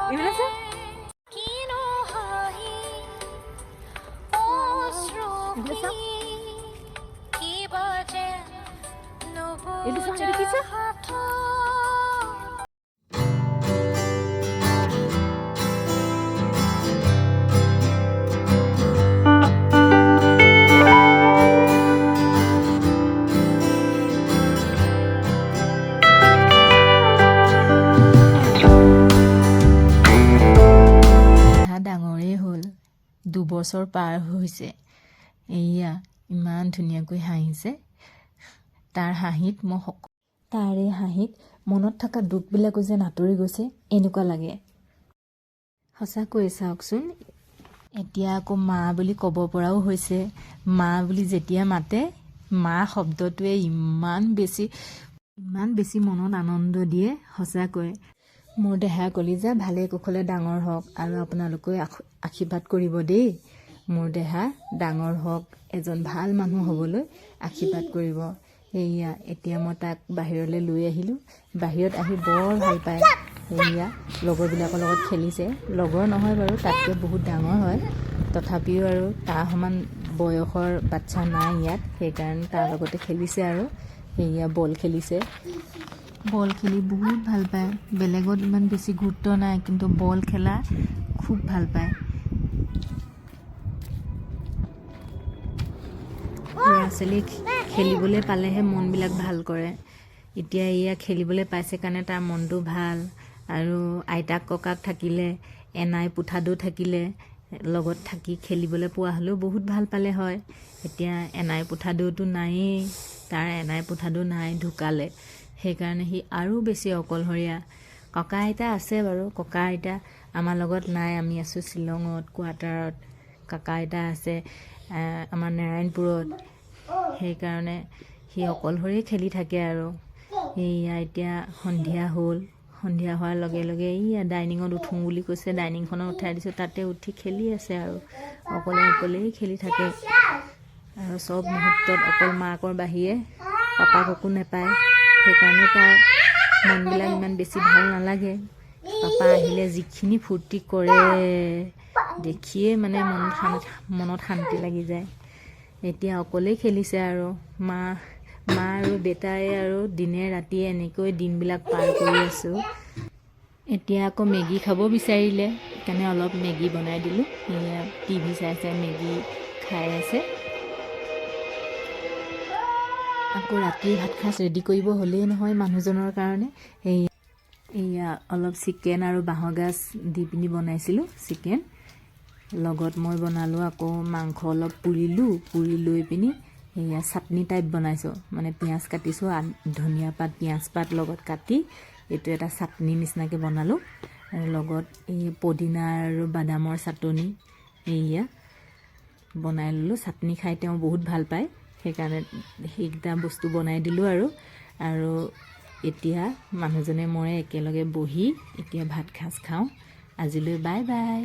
এইবিলাক চা এইটো চা এইটো কি চা ডাঙৰেই হ'ল 2 বছৰ পাৰ হৈছে এয়া ইমান ধুনীয়াকৈ হাঁহিছে তাৰ হাঁহিত তাৰে হাঁহিত মনত থকা দুখবিলাকো যেন আঁতৰি গৈছে এনেকুৱা লাগে সঁচাকৈ চাওকচোন এতিয়া আকৌ মা বুলি ক'ব পৰাও হৈছে মা বুলি যেতিয়া মাতে মা শব্দটোৱে ইমান বেছি মনত আনন্দ দিয়ে সঁচাকৈ মোৰ দেহা কলিজা ভালে কুশলে ডাঙৰ হওক আৰু আপোনালোকে আশীৰ্বাদ কৰিব দেই মোৰ দেহা ডাঙৰ হওক এজন ভাল মানুহ হ'বলৈ আশীৰ্বাদ কৰিব এয়া এতিয়া মই তাক বাহিৰলৈ লৈ আহিলোঁ বাহিৰত আহি বৰ ভাল পায় এয়া লগৰবিলাকৰ লগত খেলিছে লগৰ নহয় বাৰু তাতকৈ বহুত ডাঙৰ হয় তথাপিও আৰু তাৰ সমান বয়সৰ বাচ্চা নাই ইয়াত সেইকাৰণে তাৰ লগতে খেলিছে আৰু এয়া বল খেলিছে বল খেলি বহুত ভাল পায় বেলেগত ইমান বেছি গুৰুত্ব নাই কিন্তু বল খেলা খুব ভাল পায় ল'ৰা ছোৱালী খেলিবলৈ পালেহে মনবিলাক ভাল কৰে এতিয়া এয়া খেলিবলৈ পাইছে কাৰণে তাৰ মনটো ভাল আৰু আইতাক ককাক থাকিলে এনাই পুঠাদো থাকিলে লগত থাকি খেলিবলৈ পোৱা হ'লেও বহুত ভাল পালে হয় এতিয়া এনাই পুঠাদোটো নায়েই তাৰ এনাই পুঠাদো নাই ঢুকালে সেইকাৰণে সি আৰু বেছি অকলশৰীয়া ককা আইতা আছে বাৰু ককা আইতা আমাৰ লগত নাই আমি আছোঁ শ্বিলঙত কোৱাৰ্টাৰত ককা আইতা আছে আমাৰ নাৰায়ণপুৰত সেইকাৰণে সি অকলশৰেই খেলি থাকে আৰু এয়া এতিয়া সন্ধিয়া হ'ল সন্ধিয়া হোৱাৰ লগে লগে এয়া ডাইনিঙত উঠোঁ বুলি কৈছে ডাইনিংখনত উঠাই দিছোঁ তাতে উঠি খেলি আছে আৰু অকলেই খেলি থাকে আৰু চব মুহূৰ্তত অকল মাকৰ বাহিৰে পাপাকো নেপায় সেইকাৰণে তাৰ মনবিলাক ইমান বেছি ভাল নালাগে পাপা আহিলে যিখিনি ফূৰ্তি কৰে দেখিয়ে মানে মনত শান্তি লাগি যায় এতিয়া অকলেই খেলিছে আৰু মা আৰু দেউতাই আৰু দিনে ৰাতিয়ে এনেকৈ দিনবিলাক পাৰ কৰি আছোঁ এতিয়া আকৌ মেগী খাব বিচাৰিলে সেইকাৰণে অলপ মেগী বনাই দিলোঁ এয়া টিভি চাই মেগী খাই আছে আকৌ ৰাতিৰ ভাত সাঁজ ৰেডি কৰিব হ'লেই নহয় মানুহজনৰ কাৰণে এয়া অলপ চিকেন আৰু বাঁহৰ গাজ দি পিনি বনাইছিলোঁ চিকেন লগত মই বনালোঁ আকৌ মাংস অলপ পুৰি লৈ পিনি এয়া চাটনি টাইপ বনাইছোঁ মানে পিঁয়াজ কাটিছোঁ ধনিয়া পাত পিঁয়াজ পাত লগত কাটি এইটো এটা চাটনি নিচিনাকৈ বনালোঁ আৰু লগত এই পদিনা আৰু বাদামৰ চাটনি এয়া বনাই ল'লোঁ চাটনি খাই তেওঁ বহুত ভাল পায় সেইকাৰণে সেইকেইটা বস্তু বনাই দিলোঁ আৰু এতিয়া মানুহজনে মই একেলগে বহি এতিয়া ভাত সাঁজ খাওঁ আজিলৈ বাই বাই